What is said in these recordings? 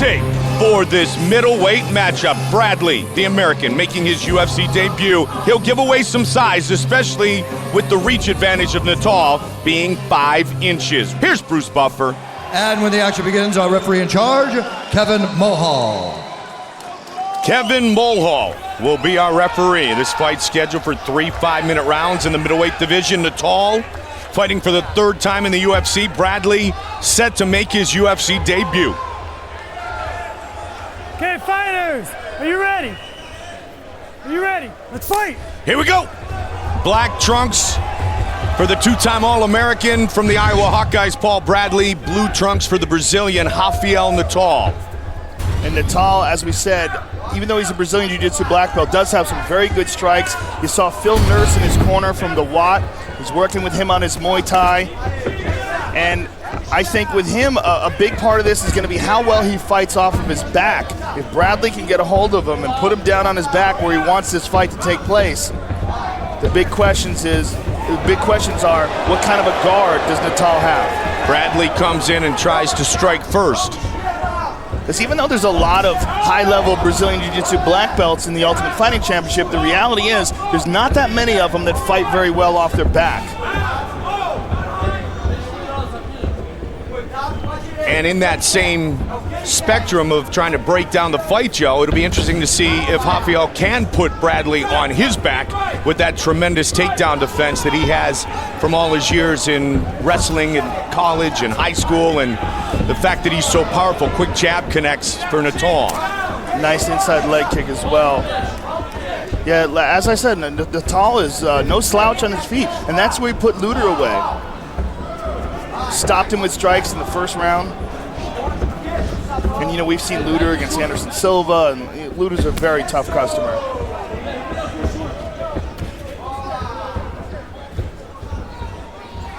tape for this middleweight matchup. Bradley, the American, making his UFC debut. He'll give away some size, especially with the reach advantage of Natal being 5 inches. Here's Bruce Buffer. And when the action begins, our referee in charge, Kevin Mulhall. Kevin Mulhall will be our referee. This fight scheduled for 3 5-minute rounds in the middleweight division. Natal fighting for the 3rd time in the UFC. Bradley set to make his UFC debut. Okay, fighters, are you ready? Are you ready? Let's fight. Here we go. Black trunks for the 2-time All-American from the Iowa Hawkeyes, Paul Bradley. Blue trunks for the Brazilian, Rafael Natal. And Natal, as we said, even though he's a Brazilian Jiu-Jitsu black belt, does have some very good strikes. You saw Phil Nurse in his corner from the Watt. He's working with him on his Muay Thai. And I think with him, a big part of this is going to be how well he fights off of his back. If Bradley can get a hold of him and put him down on his back where he wants this fight to take place, the big questions are, what kind of a guard does Natal have? Bradley comes in and tries to strike first. Because even though there's a lot of high-level Brazilian Jiu-Jitsu black belts in the Ultimate Fighting Championship, the reality is there's not that many of them that fight very well off their back. And in that same spectrum of trying to break down the fight, Joe, it'll be interesting to see if Rafael can put Bradley on his back with that tremendous takedown defense that he has from all his years in wrestling in college and high school, and the fact that he's so powerful. Quick jab connects for Natal. Nice inside leg kick as well. Yeah, as I said, Natal is no slouch on his feet, and that's where he put Luter away. Stopped him with strikes in the first round. And, you know, we've seen Luter against Anderson Silva, and Luter's a very tough customer.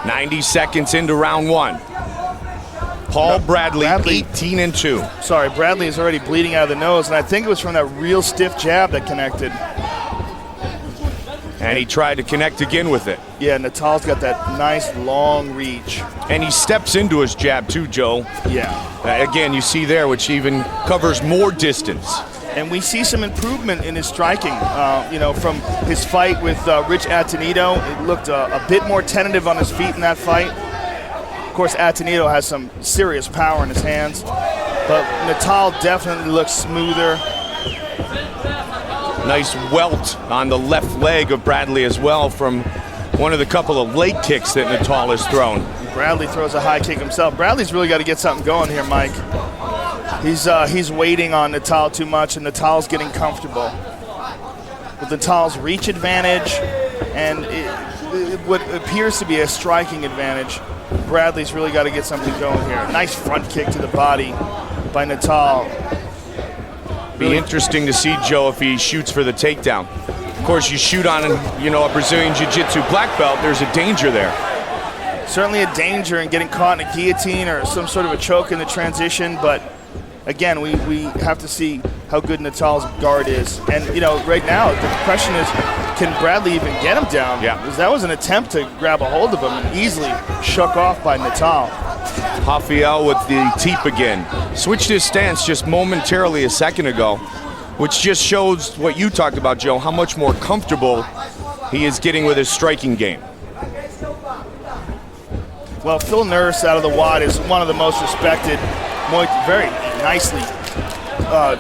"90 seconds into round 1. Paul Bradley 18-2. Sorry, Bradley is already bleeding out of the nose, and I think it was from that real stiff jab that connected. And he tried to connect again with it. Yeah, Natal's got that nice long reach. And he steps into his jab too, Joe. Yeah. Again, you see there, which even covers more distance. And we see some improvement in his striking. You know, from his fight with Rich Atenito, it looked a bit more tentative on his feet in that fight. Of course, Atenito has some serious power in his hands, but Natal definitely looks smoother. Nice welt on the left leg of Bradley as well from one of the couple of leg kicks that Natal has thrown. Bradley throws a high kick himself. Bradley's really got to get something going here, Mike. He's waiting on Natal too much, and Natal's getting comfortable. With Natal's reach advantage and what appears to be a striking advantage, Bradley's really got to get something going here. Nice front kick to the body by Natal. Be interesting to see, Joe, if he shoots for the takedown. Of course, you shoot on, a Brazilian Jiu-Jitsu black belt, there's a danger there. Certainly a danger in getting caught in a guillotine or some sort of a choke in the transition, but again, we have to see how good Natal's guard is. And, right now, the question is, can Bradley even get him down? Yeah. Because that was an attempt to grab a hold of him and easily shook off by Natal. Rafael with the teep again. Switched his stance just momentarily a second ago, which just shows what you talked about, Joe, how much more comfortable he is getting with his striking game. Well, Phil Nurse out of the Watt is one of the most respected, very nicely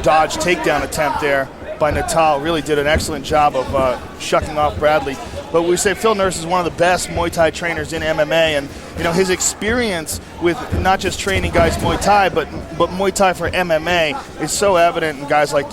dodged takedown attempt there by Natal. Really did an excellent job of shucking off Bradley. But we say Phil Nurse is one of the best Muay Thai trainers in MMA, and his experience with not just training guys Muay Thai, but Muay Thai for MMA is so evident in guys like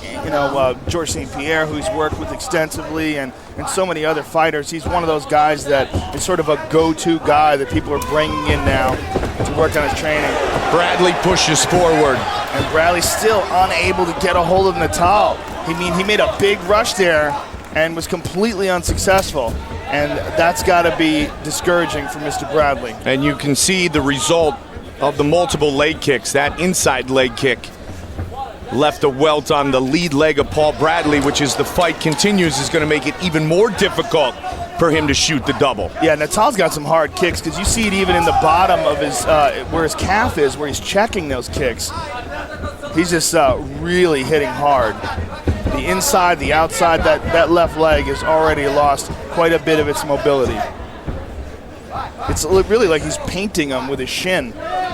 Georges St. Pierre, who he's worked with extensively, and so many other fighters. He's one of those guys that is sort of a go-to guy that people are bringing in now to work on his training. Bradley pushes forward. And Bradley's still unable to get a hold of Natal. He made a big rush there and was completely unsuccessful. And that's got to be discouraging for Mr. Bradley. And you can see the result of the multiple leg kicks. That inside leg kick left a welt on the lead leg of Paul Bradley, which as the fight continues is going to make it even more difficult for him to shoot the double. Yeah, Natal's got some hard kicks, because you see it even in the bottom of his, where his calf is, where he's checking those kicks. He's just really hitting hard. The inside, the outside, that left leg has already lost quite a bit of its mobility. It's really like he's painting him with his shin.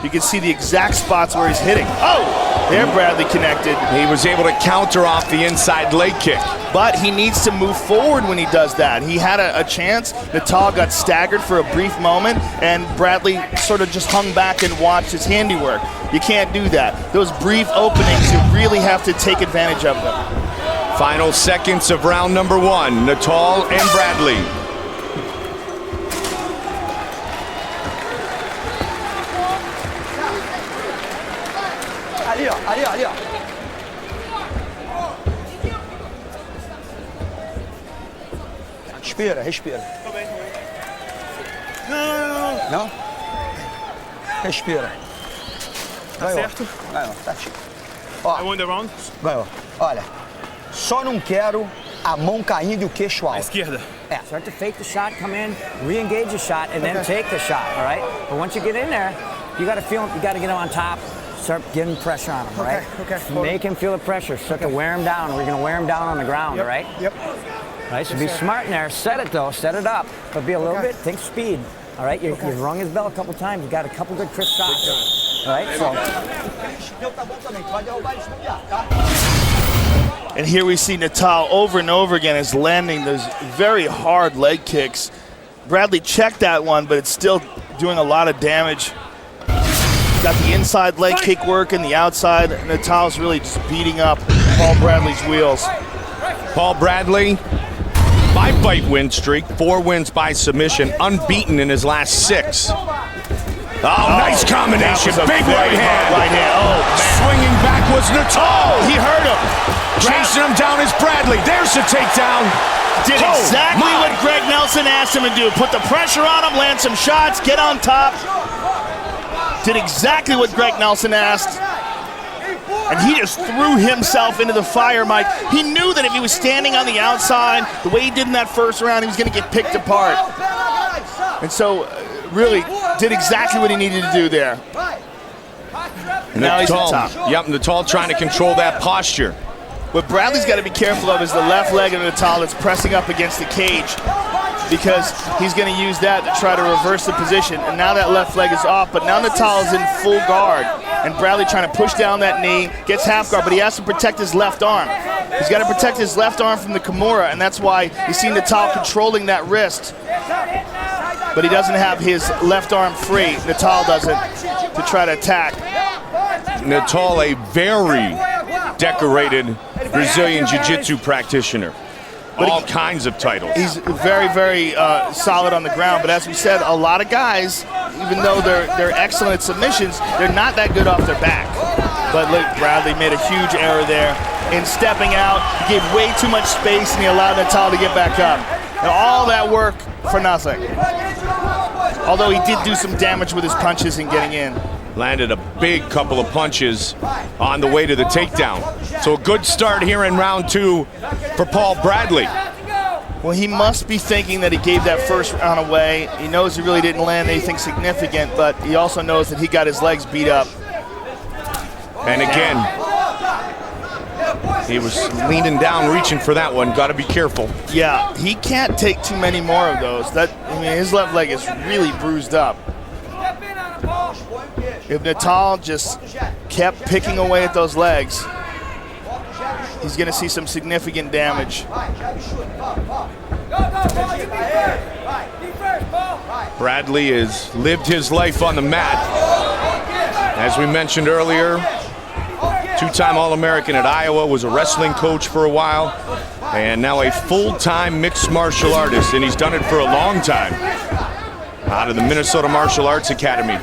You can see the exact spots where he's hitting. Oh, there Bradley connected. He was able to counter off the inside leg kick. But he needs to move forward when he does that. He had a chance. Natal got staggered for a brief moment, and Bradley sort of just hung back and watched his handiwork. You can't do that. Those brief openings, you really have to take advantage of them. Final seconds of round number 1, Natal and Bradley. Ali, ó. Respira. Não? Respira. Tá certo? Ganhou, tá tipo. Ó, I won the round. ganhou. Olha, só não quero a mão caindo e o queixo À alto. esquerda. Start to fake the shot, come in, re-engage the shot, and then take the shot, all right? But once you get in there, you got to feel him, you got to get him on top, start getting pressure on him, all right? Okay. Make him feel the pressure, start to wear him down. We're going to wear him down on the ground, all right? Yep. Right, so be smart in there. Set it, though. Set it up. But be a little bit, think speed, all right? You've rung his bell a couple times. You got a couple good crisp shots, all right? So. And here we see Natal over and over again is landing those very hard leg kicks. Bradley checked that one, but it's still doing a lot of damage. Got the inside leg kick work and the outside. Natal's really just beating up Paul Bradley's wheels. Paul Bradley, 5-fight win streak, 4 wins by submission, unbeaten in his last 6. Oh, nice combination, big right hand. Oh, man. Swinging back was Natal. He hurt him. Chasing him down is Bradley. There's the takedown. Did exactly what Greg Nelson asked him to do. Put the pressure on him, land some shots, get on top. Did exactly what Greg Nelson asked. And he just threw himself into the fire, Mike. He knew that if he was standing on the outside, the way he did in that first round, he was going to get picked apart. And so, really, did exactly what he needed to do there. Now he's on top. Yep, Natal trying to control that posture. What Bradley's got to be careful of is the left leg of Natal that's pressing up against the cage, because he's going to use that to try to reverse the position. And now that left leg is off, but now Natal is in full guard. And Bradley trying to push down that knee, gets half guard, but he has to protect his left arm. He's got to protect his left arm from the Kimura, and that's why you see Natal controlling that wrist. But he doesn't have his left arm free. Natal doesn't, to try to attack. Natal, a very decorated Brazilian Jiu-Jitsu practitioner. All kinds of titles. He's very, very solid on the ground, but as we said, a lot of guys, even though they're excellent at submissions, they're not that good off their back. But look, Bradley made a huge error there in stepping out. He gave way too much space, and he allowed Natal to get back up. And all that work for nothing. Although he did do some damage with his punches and getting in. Landed a big couple of punches on the way to the takedown. So a good start here in round 2 for Paul Bradley. Well, he must be thinking that he gave that first round away. He knows he really didn't land anything significant, but he also knows that he got his legs beat up. And again, he was leaning down, reaching for that one. Got to be careful. Yeah, he can't take too many more of those. His left leg is really bruised up. If Natal just kept picking away at those legs, he's going to see some significant damage. Bradley has lived his life on the mat. As we mentioned earlier, 2-time All-American at Iowa, was a wrestling coach for a while, and now a full-time mixed martial artist, and he's done it for a long time. Out of the Minnesota Martial Arts Academy.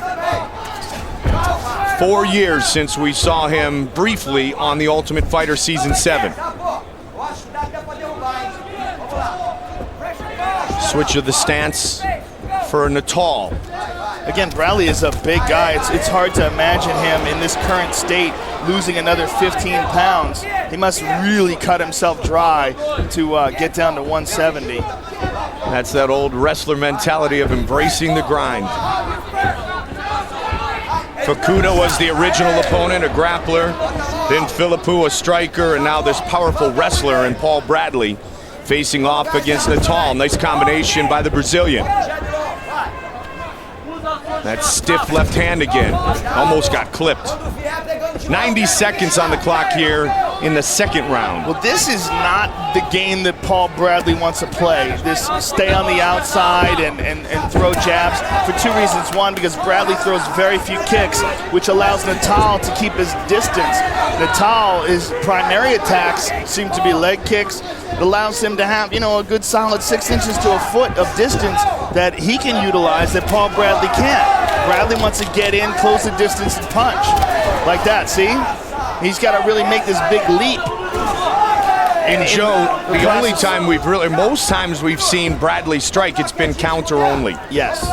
4 years since we saw him briefly on The Ultimate Fighter Season 7. Switch of the stance for Natal. Again, Bradley is a big guy. It's hard to imagine him in this current state losing another 15 pounds. He must really cut himself dry to get down to 170. That's that old wrestler mentality of embracing the grind. Fukuda was the original opponent, a grappler. Then Philippou, a striker, and now this powerful wrestler in Paul Bradley facing off against Natal. Nice combination by the Brazilian. That stiff left hand again. Almost got clipped. 90 seconds on the clock here in the second round. Well, this is not the game that Paul Bradley wants to play. This stay on the outside and throw jabs for two reasons. One, because Bradley throws very few kicks, which allows Natal to keep his distance. Natal, his primary attacks seem to be leg kicks. It allows him to have, a good solid 6 inches to a foot of distance that he can utilize that Paul Bradley can't. Bradley wants to get in, close the distance, and punch. Like that, see? He's got to really make this big leap. And Joe, the only time most times we've seen Bradley strike, it's been counter only. Yes.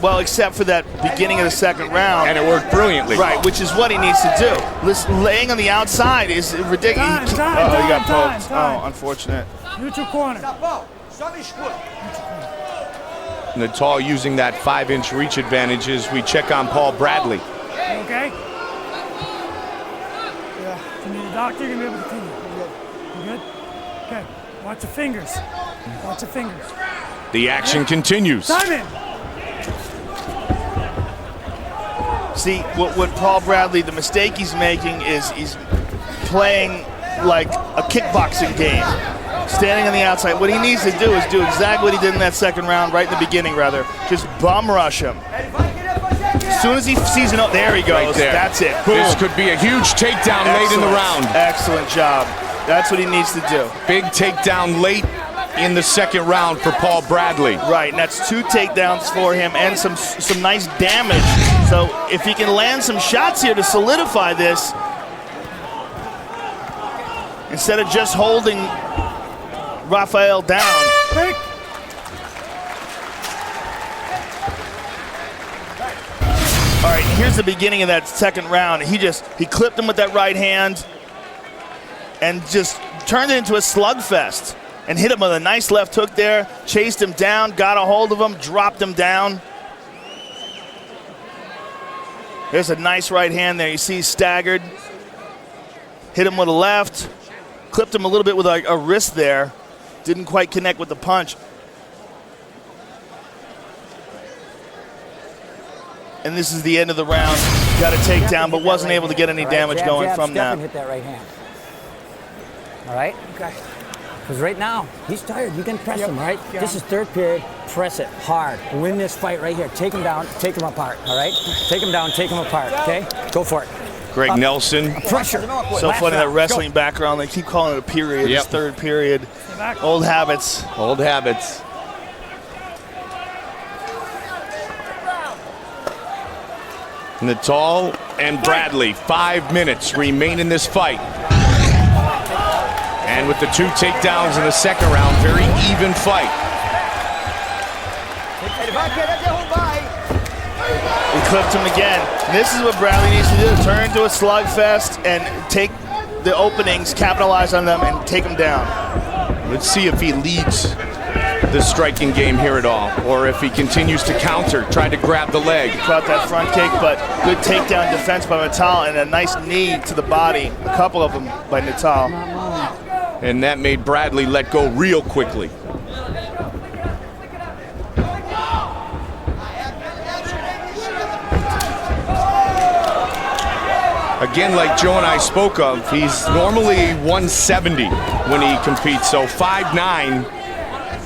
Well, except for that beginning of the second round. And it worked brilliantly. Right, which is what he needs to do. Listen, laying on the outside is ridiculous. He got poked. Oh, unfortunate. Neutral corner. Natal using that 5-inch reach advantage as we check on Paul Bradley. Okay? Yeah. If you need a doctor, you're going to be able to clean it. You good? Okay. Watch the fingers. Watch the fingers. The action continues. Time in. See, what Paul Bradley, the mistake he's making is he's playing like a kickboxing game. Standing on the outside. What he needs to do is do exactly what he did in that second round, right in the beginning, rather. Just bum rush him. As soon as he sees there he goes. Right there. That's it. Boom. This could be a huge takedown late in the round. Excellent job. That's what he needs to do. Big takedown late in the second round for Paul Bradley. Right, and that's 2 takedowns for him and some nice damage. So if he can land some shots here to solidify this, instead of just holding Rafael down. Break. All right, here's the beginning of that second round. He clipped him with that right hand and just turned it into a slugfest and hit him with a nice left hook there, chased him down, got a hold of him, dropped him down. There's a nice right hand there. You see he's staggered. Hit him with a left, clipped him a little bit with a wrist there. Didn't quite connect with the punch. And this is the end of the round. Got a takedown, but wasn't able to get any damage going from that. Hit that right hand. All right? Okay. Because right now, he's tired. You can press him, right? Yeah. This is third period. Press it hard. Win this fight right here. Take him down, take him apart, all right? Take him down, take him apart, okay? Go for it. Greg Nelson. Pressure. So funny, that wrestling background, they keep calling it a period. Yep. It's third period. Old habits. Old habits. Natal and Bradley, 5 minutes remain in this fight. And with the 2 takedowns in the second round, very even fight. He clipped him again. This is what Bradley needs to do. Turn into a slugfest and take the openings, capitalize on them, and take them down. Let's see if he leads the striking game here at all, or if he continues to counter, try to grab the leg. Caught that front kick, but good takedown defense by Natal and a nice knee to the body. A couple of them by Natal. And that made Bradley let go real quickly. Again, like Joe and I spoke of, he's normally 170 when he competes, so 5'9",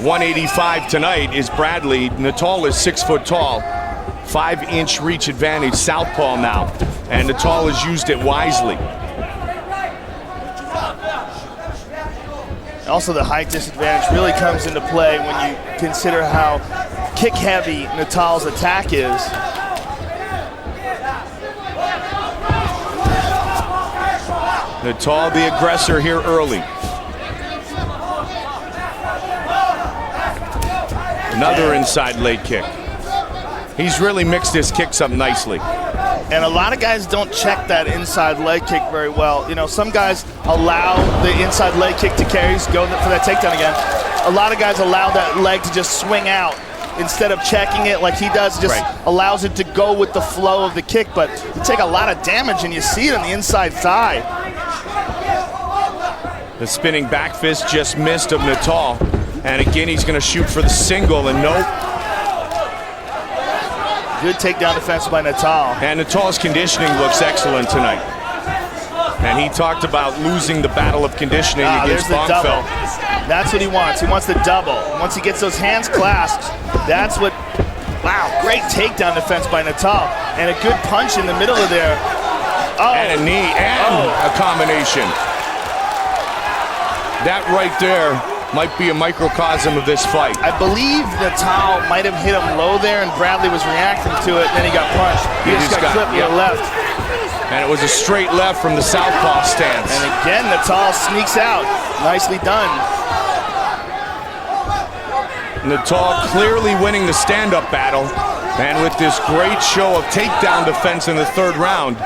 185 tonight is Bradley. Natal is 6 foot tall, 5-inch reach advantage, southpaw now, and Natal has used it wisely. Also, the height disadvantage really comes into play when you consider how kick-heavy Natal's attack is. Natal, the aggressor here early. Another inside leg kick. He's really mixed his kicks up nicely. And a lot of guys don't check that inside leg kick very well. You know, some guys allow the inside leg kick to carry, go for that takedown again. A lot of guys allow that leg to just swing out instead of checking it like he does, just allows it to go with the flow of the kick. But you take a lot of damage, and you see it on the inside thigh. The spinning back fist just missed of Natal. And again, he's going to shoot for the single, and nope. Good takedown defense by Natal. And Natal's conditioning looks excellent tonight. And he talked about losing the battle of conditioning against Bongfeld. That's what he wants. He wants the double. Once he gets those hands clasped, that's what. Wow, great takedown defense by Natal. And a good punch in the middle of there. Oh. And a knee and a combination. That right there might be a microcosm of this fight. I believe Natal might have hit him low there, and Bradley was reacting to it, and then he got punched. He just got clipped with the left. And it was a straight left from the southpaw stance. And again, Natal sneaks out. Nicely done. Natal clearly winning the stand-up battle, and with this great show of takedown defense in the third round,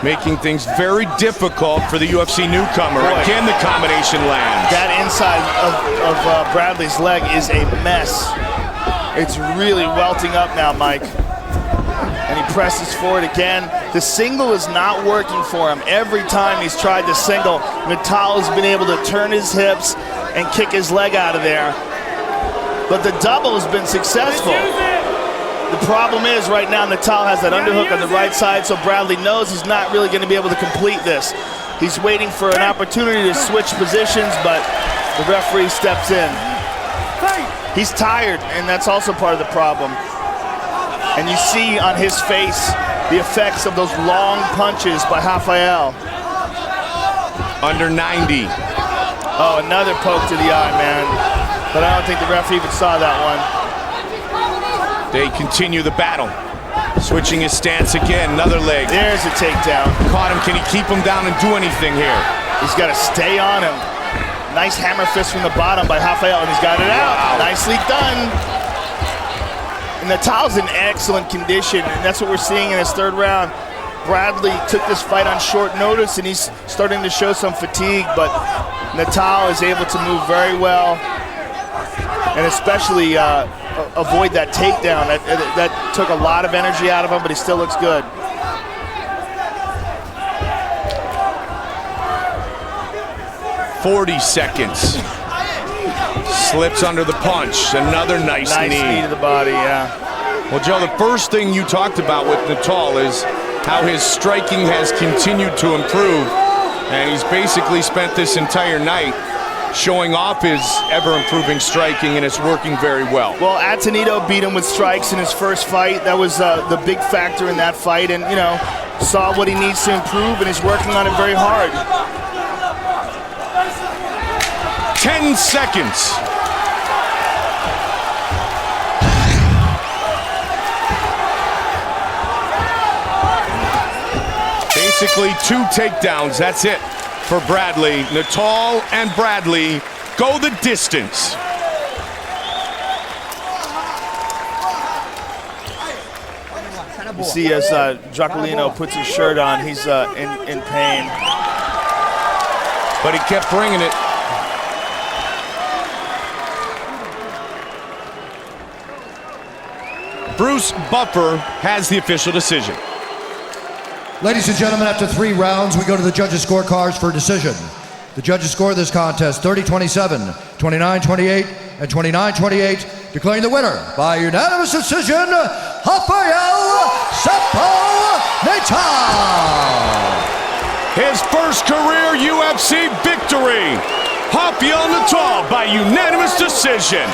making things very difficult for the UFC newcomer. Boy. Again, the combination lands. That inside of Bradley's leg is a mess. It's really welting up now, Mike. And he presses forward again. The single is not working for him. Every time he's tried to single, Natal has been able to turn his hips and kick his leg out of there. But the double has been successful. The problem is right now Natal has that underhook on the right side, so Bradley knows he's not really going to be able to complete this. He's waiting for an opportunity to switch positions, but the referee steps in. He's tired, and that's also part of the problem. And you see on his face the effects of those long punches by Rafael. Under 90. Oh, another poke to the eye, man. But I don't think the referee even saw that one. They continue the battle. Switching his stance again, another leg. There's a takedown. Caught him, can he keep him down and do anything here? He's got to stay on him. Nice hammer fist from the bottom by Rafael, and he's got it out. Wow. Nicely done. And Natal's in excellent condition, and that's what we're seeing in his third round. Bradley took this fight on short notice, and he's starting to show some fatigue, but Natal is able to move very well, and especially avoid that takedown. That took a lot of energy out of him, but he still looks good. .40 seconds. Slips under the punch. Another nice knee. Nice knee to the body, yeah. Well, Joe, the first thing you talked about with Natal is how his striking has continued to improve, and he's basically spent this entire night showing off his ever-improving striking, and it's working very well. Well, Atenito beat him with strikes in his first fight. That was the big factor in that fight, and, you know, saw what he needs to improve, and he's working on it very hard. 10 seconds. Basically 2 takedowns, that's it for Bradley. Natal and Bradley go the distance. You see as Draculino puts his shirt on, he's in pain. But he kept bringing it. Bruce Buffer has the official decision. Ladies and gentlemen, after 3 rounds, we go to the judges' scorecards for decision. The judges score this contest 30-27, 29-28, and 29-28, declaring the winner by unanimous decision, Rafael Natal. His first career UFC victory. Rafael Natal by unanimous decision.